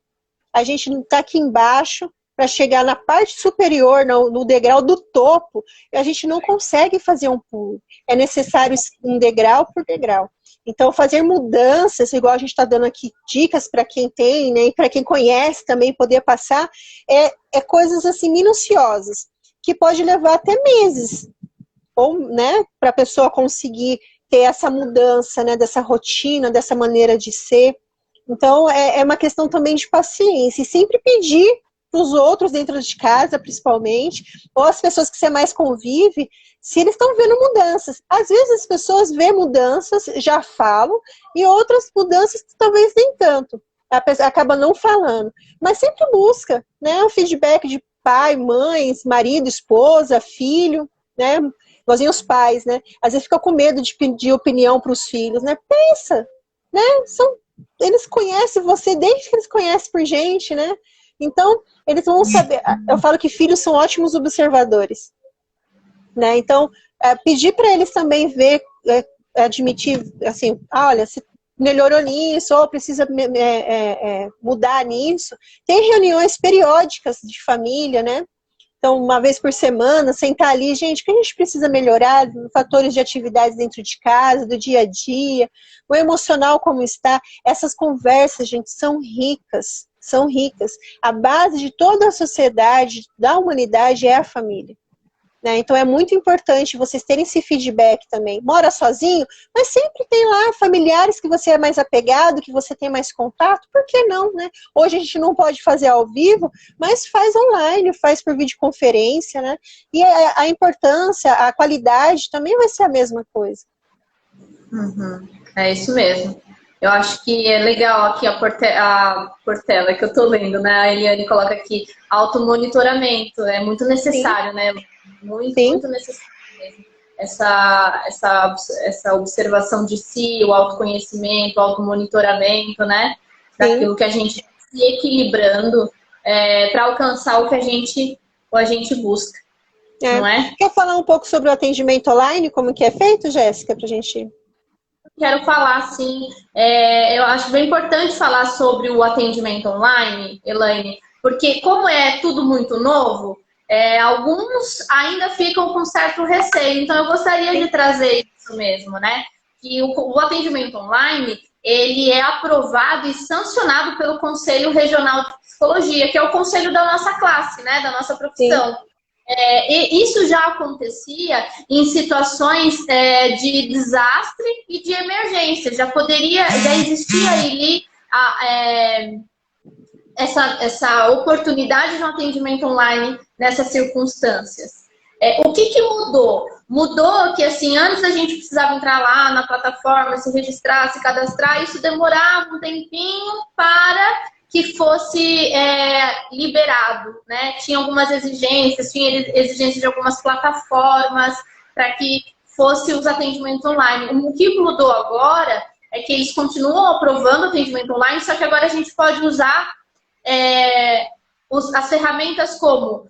A gente não está aqui embaixo para chegar na parte superior, no degrau do topo, a gente não consegue fazer um pulo. É necessário um degrau por degrau. Então, fazer mudanças, igual a gente está dando aqui dicas para quem tem, né, e para quem conhece também poder passar, é coisas assim minuciosas, que pode levar até meses, ou, né, para a pessoa conseguir ter essa mudança, né, dessa rotina, dessa maneira de ser. Então, é uma questão também de paciência, e sempre pedir para os outros dentro de casa, principalmente, ou as pessoas que você mais convive, se eles estão vendo mudanças. Às vezes as pessoas vêem mudanças, já falam, e outras mudanças talvez nem tanto. Acaba não falando. Mas sempre busca, né, o feedback de pai, mães, marido, esposa, filho, né? Igualzinho os pais, né? Às vezes fica com medo de pedir opinião para os filhos, né? Pensa, né? Eles conhecem você desde que eles conhecem por gente, né? Então, eles vão saber. Eu falo que filhos são ótimos observadores, né? Então, pedir para eles também ver, admitir, assim, olha, se melhorou nisso, ou precisa mudar nisso. Tem reuniões periódicas de família, né? Então, uma vez por semana, sentar ali, gente, o que a gente precisa melhorar? Fatores de atividades dentro de casa, do dia a dia, o emocional como está. Essas conversas, gente, são ricas, são ricas. A base de toda a sociedade, da humanidade, é a família. Né? Então é muito importante vocês terem esse feedback também. Mora sozinho, mas sempre tem lá familiares que você é mais apegado, que você tem mais contato, por que não, né? Hoje a gente não pode fazer ao vivo, mas faz online, faz por videoconferência, né? E a importância, a qualidade também vai ser a mesma coisa. Uhum. É isso mesmo. Eu acho que é legal aqui a Portela que eu tô lendo, né? A Eliane coloca aqui, automonitoramento, é muito necessário, sim, né? Muito necessário mesmo. Essa observação de si, o autoconhecimento, o automonitoramento, né? Daquilo que a gente se equilibrando para alcançar o que a gente busca, não é? Quer falar um pouco sobre o atendimento online, como que é feito, Jéssica, pra gente... Quero falar, sim, eu acho bem importante falar sobre o atendimento online, Elaine, porque como é tudo muito novo, alguns ainda ficam com certo receio, então eu gostaria de trazer isso mesmo, né? Que o atendimento online, ele é aprovado e sancionado pelo Conselho Regional de Psicologia, que é o conselho da nossa classe, né? Da nossa profissão. Sim. E isso já acontecia em situações de desastre e de emergência. Já existia ali essa oportunidade de um atendimento online nessas circunstâncias. O que mudou? Mudou que, assim, antes a gente precisava entrar lá na plataforma, se registrar, se cadastrar, isso demorava um tempinho para que fosse liberado, né? Tinha algumas exigências, tinha exigências de algumas plataformas para que fosse os atendimentos online. O que mudou agora é que eles continuam aprovando atendimento online, só que agora a gente pode usar as ferramentas como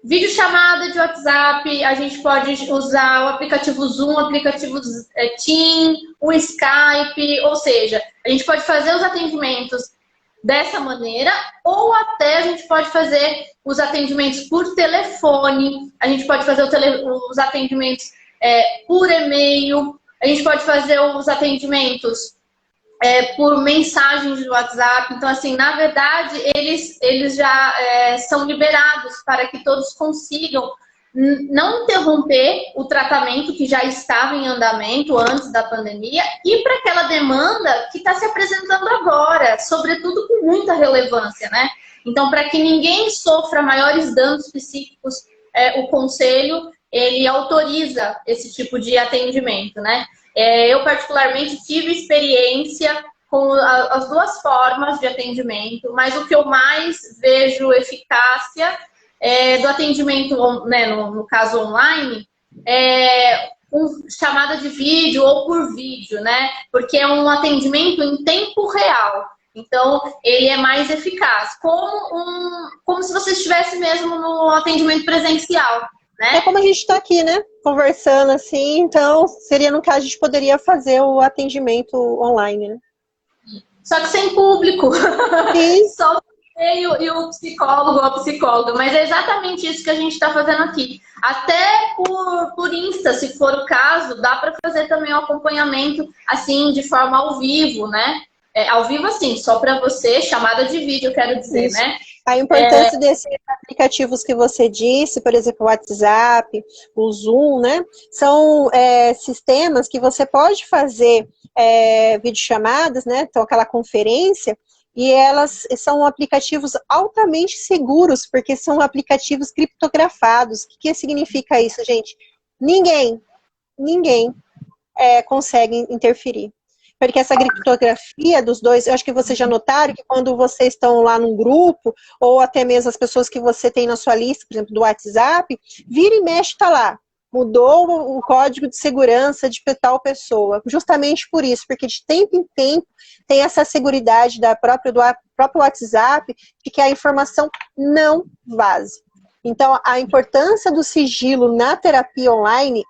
videochamada de WhatsApp, a gente pode usar o aplicativo Zoom, o aplicativo Team, o Skype, ou seja, a gente pode fazer os atendimentos dessa maneira, ou até a gente pode fazer os atendimentos por telefone, a gente pode fazer os atendimentos por e-mail, a gente pode fazer os atendimentos por mensagens do WhatsApp. Então, assim, na verdade, eles já são liberados para que todos consigam não interromper o tratamento que já estava em andamento antes da pandemia e para aquela demanda que está se apresentando agora, sobretudo com muita relevância, né? Então, para que ninguém sofra maiores danos psíquicos, o Conselho, ele autoriza esse tipo de atendimento, né? Eu, particularmente, tive experiência com as duas formas de atendimento, mas o que eu mais vejo eficácia do atendimento, né, no caso online, chamada de vídeo ou por vídeo, né? Porque é um atendimento em tempo real. Então, ele é mais eficaz. Como se você estivesse mesmo no atendimento presencial, né? É como a gente está aqui, né? Conversando assim, então seria no caso a gente poderia fazer o atendimento online, né? Só que sem público. Sim. Só e o psicólogo ou a psicóloga, mas é exatamente isso que a gente está fazendo aqui. Até por Insta, se for o caso, dá para fazer também o acompanhamento assim, de forma ao vivo, né? Ao vivo assim, só para você, chamada de vídeo, eu quero dizer, isso, né? A importância desses aplicativos que você disse, por exemplo, o WhatsApp, o Zoom, né? São sistemas que você pode fazer videochamadas, né? Então, aquela conferência, e elas são aplicativos altamente seguros, porque são aplicativos criptografados. O que significa isso, gente? Ninguém consegue interferir. porque essa criptografia dos dois, eu acho que vocês já notaram que quando vocês estão lá num grupo, ou até mesmo as pessoas que você tem na sua lista, por exemplo, do WhatsApp, vira e mexe, está lá. Mudou o código de segurança de tal pessoa, justamente por isso, porque de tempo em tempo tem essa seguridade do próprio WhatsApp de que a informação não vaze. Então, a importância do sigilo na terapia online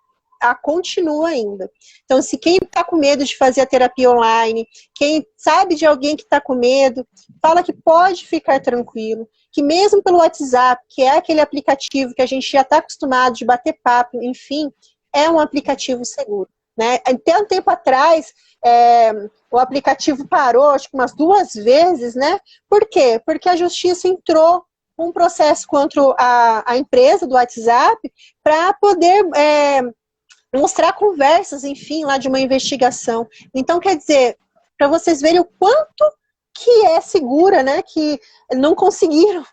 continua ainda. Então, se quem está com medo de fazer a terapia online, quem sabe de alguém que está com medo, fala que pode ficar tranquilo, que mesmo pelo WhatsApp, que é aquele aplicativo que a gente já está acostumado de bater papo, enfim, é um aplicativo seguro. Né? Até um tempo atrás, o aplicativo parou, acho que umas 2 vezes, né? Por quê? Porque a justiça entrou com um processo contra a empresa do WhatsApp para poder mostrar conversas, enfim, lá de uma investigação. Então, quer dizer, para vocês verem o quanto que é segura, né? Que não conseguiram,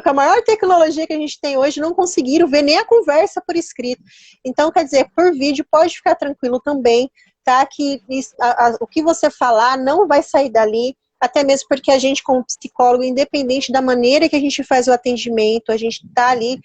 com a maior tecnologia que a gente tem hoje, não conseguiram ver nem a conversa por escrito. Então, quer dizer, por vídeo pode ficar tranquilo também, tá? Que o que você falar não vai sair dali, até mesmo porque a gente, como psicólogo, independente da maneira que a gente faz o atendimento, a gente tá ali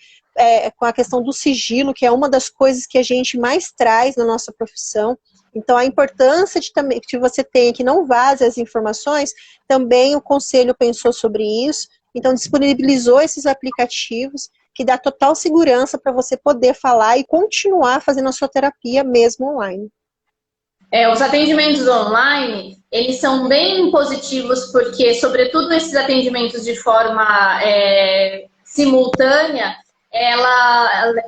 com a questão do sigilo, que é uma das coisas que a gente mais traz na nossa profissão. Então, a importância também que você tenha que não vaze as informações, também o conselho pensou sobre isso, então disponibilizou esses aplicativos que dá total segurança para você poder falar e continuar fazendo a sua terapia mesmo online. Os atendimentos online, eles são bem positivos porque, sobretudo nesses atendimentos de forma simultânea,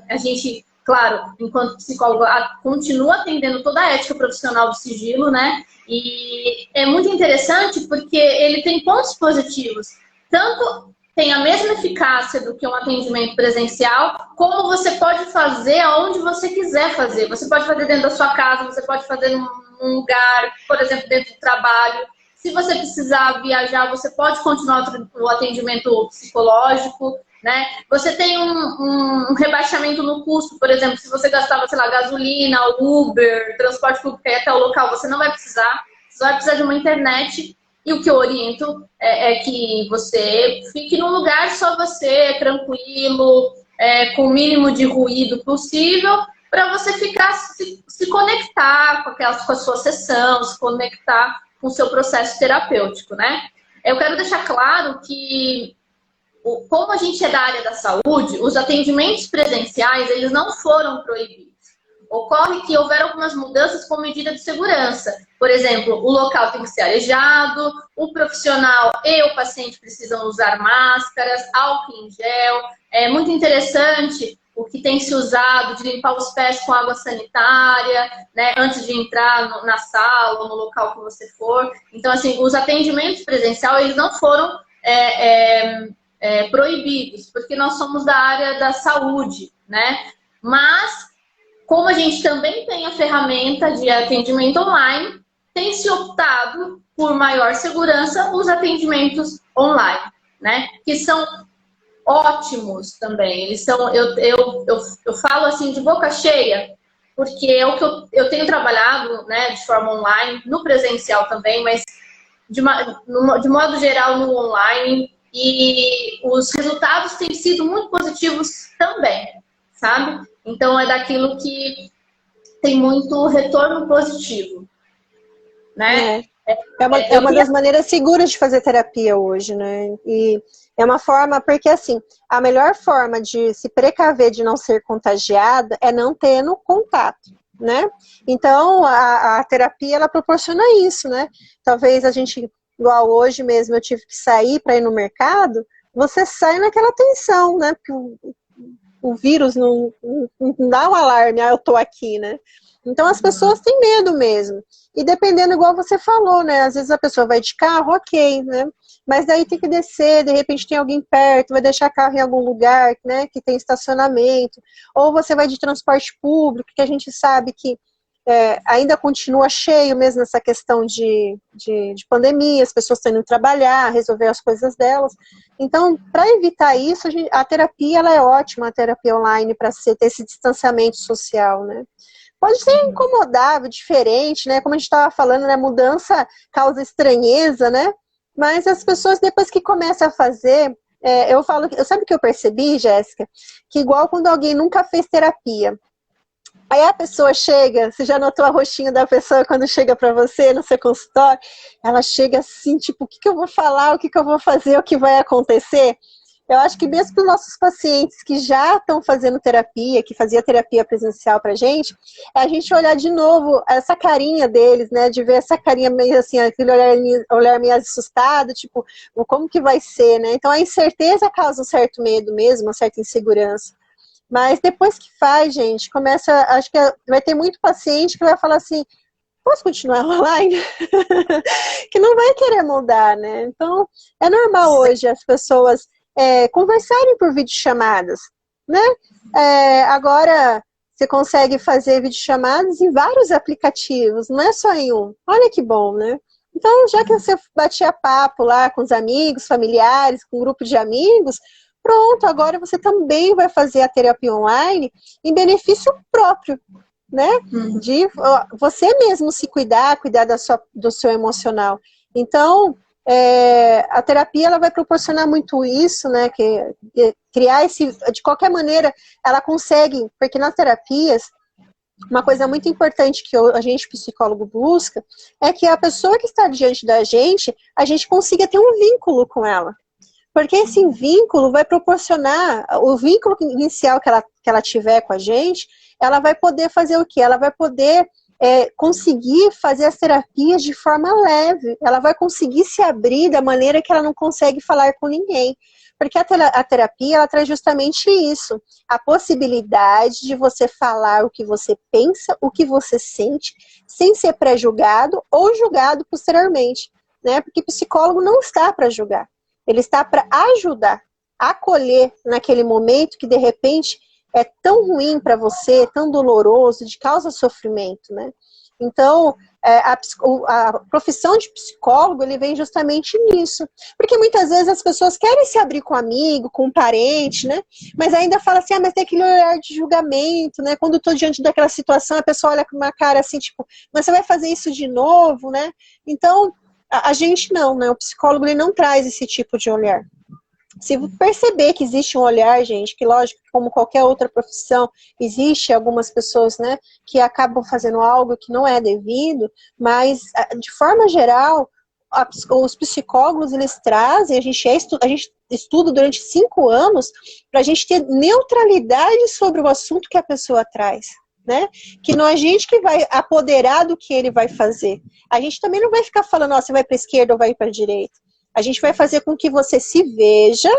a gente, claro, enquanto psicólogo, continua atendendo toda a ética profissional do sigilo, né? E é muito interessante porque ele tem pontos positivos. Tanto tem a mesma eficácia do que um atendimento presencial, como você pode fazer aonde você quiser fazer. Você pode fazer dentro da sua casa, você pode fazer num lugar, por exemplo, dentro do trabalho. Se você precisar viajar, você pode continuar o atendimento psicológico, né? Você tem um rebaixamento no custo, por exemplo, se você gastava, sei lá, gasolina, Uber, transporte público até o local, você não vai precisar. Você vai precisar de uma internet. E o que eu oriento é que você fique num lugar só você, tranquilo, com o mínimo de ruído possível, para você ficar, se conectar com a sua sessão, se conectar com o seu processo terapêutico, né? Eu quero deixar claro que, como a gente é da área da saúde, os atendimentos presenciais, eles não foram proibidos. Ocorre que houveram algumas mudanças com medida de segurança. Por exemplo, o local tem que ser arejado, o profissional e o paciente precisam usar máscaras, álcool em gel. É muito interessante o que tem se usado de limpar os pés com água sanitária, né, antes de entrar na sala ou no local que você for. Então, assim, os atendimentos presenciais, eles não foram proibidos, porque nós somos da área da saúde, né? Mas, como a gente também tem a ferramenta de atendimento online, tem se optado por maior segurança os atendimentos online, né? Que são ótimos também. Eles são, eu falo assim de boca cheia, porque é o que eu tenho trabalhado, né, de forma online, no presencial também, mas de modo geral no online, e os resultados têm sido muito positivos também, sabe? Então, é daquilo que tem muito retorno positivo, né? É uma das maneiras seguras de fazer terapia hoje, né? E é uma forma, porque assim, a melhor forma de se precaver de não ser contagiada é não tendo contato, né? Então, a terapia, ela proporciona isso, né? Talvez a gente, igual hoje mesmo, eu tive que sair para ir no mercado, você sai naquela tensão, né? Porque o vírus não dá um alarme, eu tô aqui, né? Então as pessoas têm medo mesmo. E dependendo, igual você falou, né? Às vezes a pessoa vai de carro, ok, né? Mas daí tem que descer, de repente tem alguém perto, vai deixar carro em algum lugar, né? Que tem estacionamento. Ou você vai de transporte público, que a gente sabe que ainda continua cheio mesmo nessa questão de pandemia, as pessoas estão indo trabalhar, resolver as coisas delas. Então, para evitar isso, a terapia ela é ótima, a terapia online, para ter esse distanciamento social, né? pode ser incomodável, diferente, né? Como a gente estava falando, né? Mudança causa estranheza, né? Mas as pessoas, depois que começam a fazer, eu falo, sabe o que eu percebi, Jéssica? Que igual quando alguém nunca fez terapia. Aí a pessoa chega, você já notou a roxinha da pessoa quando chega para você no seu consultório? Ela chega assim, tipo, o que eu vou falar, o que eu vou fazer, o que vai acontecer? Eu acho que mesmo para os nossos pacientes que já estão fazendo terapia, que fazia terapia presencial para a gente olhar de novo essa carinha deles, né? De ver essa carinha meio assim, aquele olhar meio assustado, tipo, como que vai ser, né? Então a incerteza causa um certo medo mesmo, uma certa insegurança. Mas depois que faz, gente, começa, acho que vai ter muito paciente que vai falar assim, posso continuar online? Que não vai querer mudar, né? Então, é normal hoje as pessoas conversarem por videochamadas, né? Agora, você consegue fazer videochamadas em vários aplicativos, não é só em um. Olha que bom, né? Então, já que você batia papo lá com os amigos, familiares, com um grupo de amigos, pronto, agora você também vai fazer a terapia online em benefício próprio, né? De você mesmo se cuidar do seu emocional. Então, a terapia ela vai proporcionar muito isso, né? Criar de qualquer maneira, ela consegue, porque nas terapias, uma coisa muito importante que a gente, psicólogo, busca é que a pessoa que está diante da gente, a gente consiga ter um vínculo com ela. Porque esse vínculo vai proporcionar, o vínculo inicial que ela tiver com a gente, ela vai poder fazer o quê? Ela vai poder conseguir fazer as terapias de forma leve. Ela vai conseguir se abrir da maneira que ela não consegue falar com ninguém. Porque a terapia, ela traz justamente isso. A possibilidade de você falar o que você pensa, o que você sente, sem ser pré-julgado ou julgado posteriormente. Né? Porque psicólogo não está para julgar. Ele está para ajudar, acolher naquele momento que de repente é tão ruim para você, tão doloroso, de causa sofrimento, né? Então, a profissão de psicólogo, ele vem justamente nisso. Porque muitas vezes as pessoas querem se abrir com um amigo, com um parente, né? Mas ainda fala assim, mas tem aquele olhar de julgamento, né? Quando eu estou diante daquela situação, a pessoa olha com uma cara assim, tipo, mas você vai fazer isso de novo, né? Então, a gente não, né? O psicólogo ele não traz esse tipo de olhar. Se perceber que existe um olhar, gente, que lógico, como qualquer outra profissão, existe algumas pessoas, né, que acabam fazendo algo que não é devido, mas, de forma geral, os psicólogos, eles trazem, a gente estuda durante 5 anos, para a gente ter neutralidade sobre o assunto que a pessoa traz. Né? Que não é a gente que vai apoderar do que ele vai fazer. A gente também não vai ficar falando, você vai para a esquerda ou vai para a direita. A gente vai fazer com que você se veja,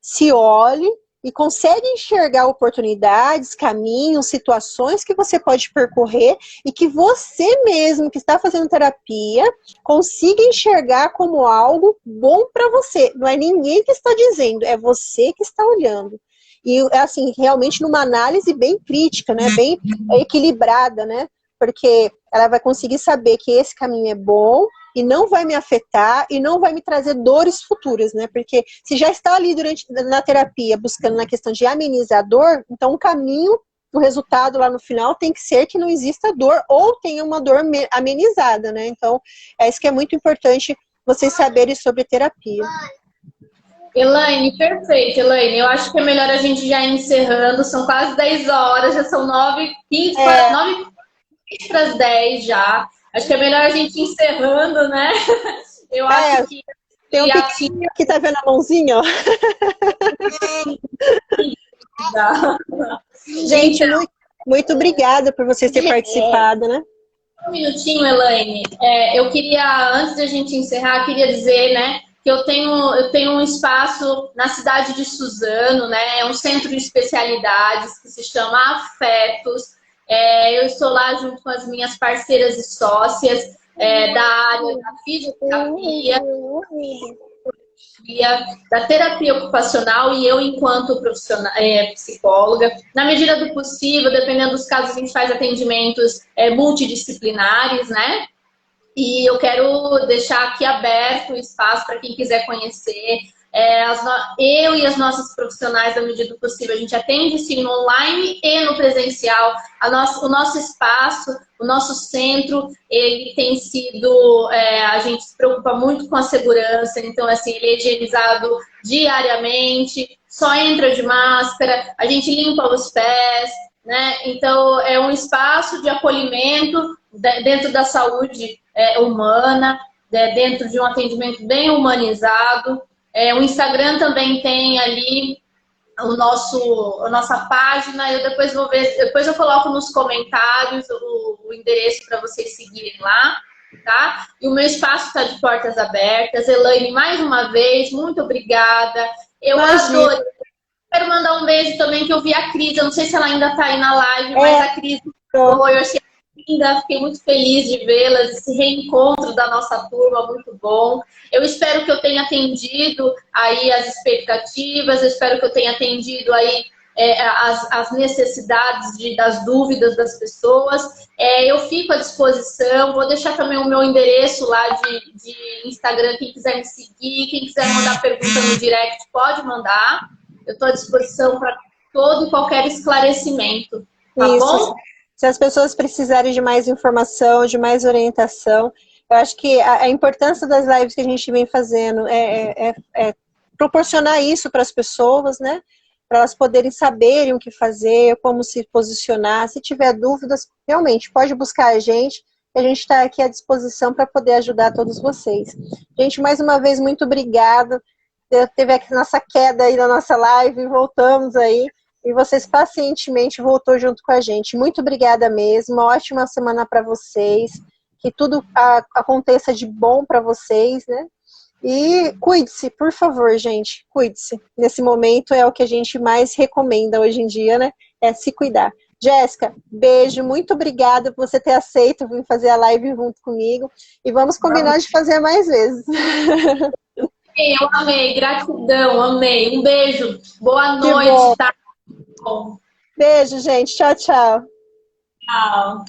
se olhe e consiga enxergar oportunidades, caminhos, situações que você pode percorrer e que você mesmo que está fazendo terapia consiga enxergar como algo bom para você. Não é ninguém que está dizendo, é você que está olhando. E, assim, realmente numa análise bem crítica, né? Bem equilibrada, né? Porque ela vai conseguir saber que esse caminho é bom e não vai me afetar e não vai me trazer dores futuras, né? Porque se já está ali na terapia buscando na questão de amenizar a dor, então o caminho, o resultado lá no final tem que ser que não exista dor ou tenha uma dor amenizada, né? Então, é isso que é muito importante vocês saberem sobre terapia. Elaine, perfeito, Elaine. Eu acho que é melhor a gente já ir encerrando. São quase 10 horas, já são 9h15, 9h15 para as 10 já. Acho que é melhor a gente ir encerrando, né? Eu acho que... Tem um pequenininho que tá vendo a mãozinha, ó. Gente, muito obrigada por vocês terem participado, né? Um minutinho, Elaine. Eu queria, antes da gente encerrar, queria dizer, né, que eu tenho um espaço na cidade de Suzano, né? É um centro de especialidades que se chama Afetos. Eu estou lá junto com as minhas parceiras e sócias da área da fisioterapia, da terapia ocupacional e eu enquanto profissional, psicóloga. Na medida do possível, dependendo dos casos, a gente faz atendimentos multidisciplinares, né? E eu quero deixar aqui aberto o espaço para quem quiser conhecer. Eu e as nossas profissionais, na medida do possível, a gente atende sim no online e no presencial. O nosso espaço, o nosso centro, ele tem sido, a gente se preocupa muito com a segurança, então assim, ele é higienizado diariamente, só entra de máscara, a gente limpa os pés, né? Então é um espaço de acolhimento dentro da saúde humana, dentro de um atendimento bem humanizado. O Instagram também tem ali a nossa página. Eu depois vou ver, depois eu coloco nos comentários o endereço para vocês seguirem lá, tá? E o meu espaço está de portas abertas. Elaine, mais uma vez, muito obrigada. Eu adoro. Quero mandar um beijo também, que eu vi a Cris. Eu não sei se ela ainda está aí na live, mas a Cris foi, eu achei linda, fiquei muito feliz de vê-las, esse reencontro da nossa turma, muito bom. Eu espero que eu tenha atendido aí as expectativas, eu espero que eu tenha atendido aí as necessidades das dúvidas das pessoas. Eu fico à disposição, vou deixar também o meu endereço lá de Instagram, quem quiser me seguir, quem quiser mandar pergunta no direct, pode mandar. Eu estou à disposição para todo e qualquer esclarecimento, tá bom? Se as pessoas precisarem de mais informação, de mais orientação, eu acho que a importância das lives que a gente vem fazendo é proporcionar isso para as pessoas, né? Para elas poderem saberem o que fazer, como se posicionar. Se tiver dúvidas, realmente, pode buscar a gente está aqui à disposição para poder ajudar todos vocês. Gente, mais uma vez, muito obrigada. Teve aqui nossa queda aí na nossa live, voltamos aí. E vocês pacientemente voltou junto com a gente. Muito obrigada mesmo. Uma ótima semana para vocês. Que tudo aconteça de bom para vocês, né? E cuide-se, por favor, gente. Cuide-se. Nesse momento é o que a gente mais recomenda hoje em dia, né? É se cuidar. Jéssica, beijo. Muito obrigada por você ter aceito vir fazer a live junto comigo. E vamos combinar de fazer mais vezes. Eu amei. Gratidão. Amei. Um beijo. Boa noite, tá? Beijo, gente. Tchau, tchau. Tchau.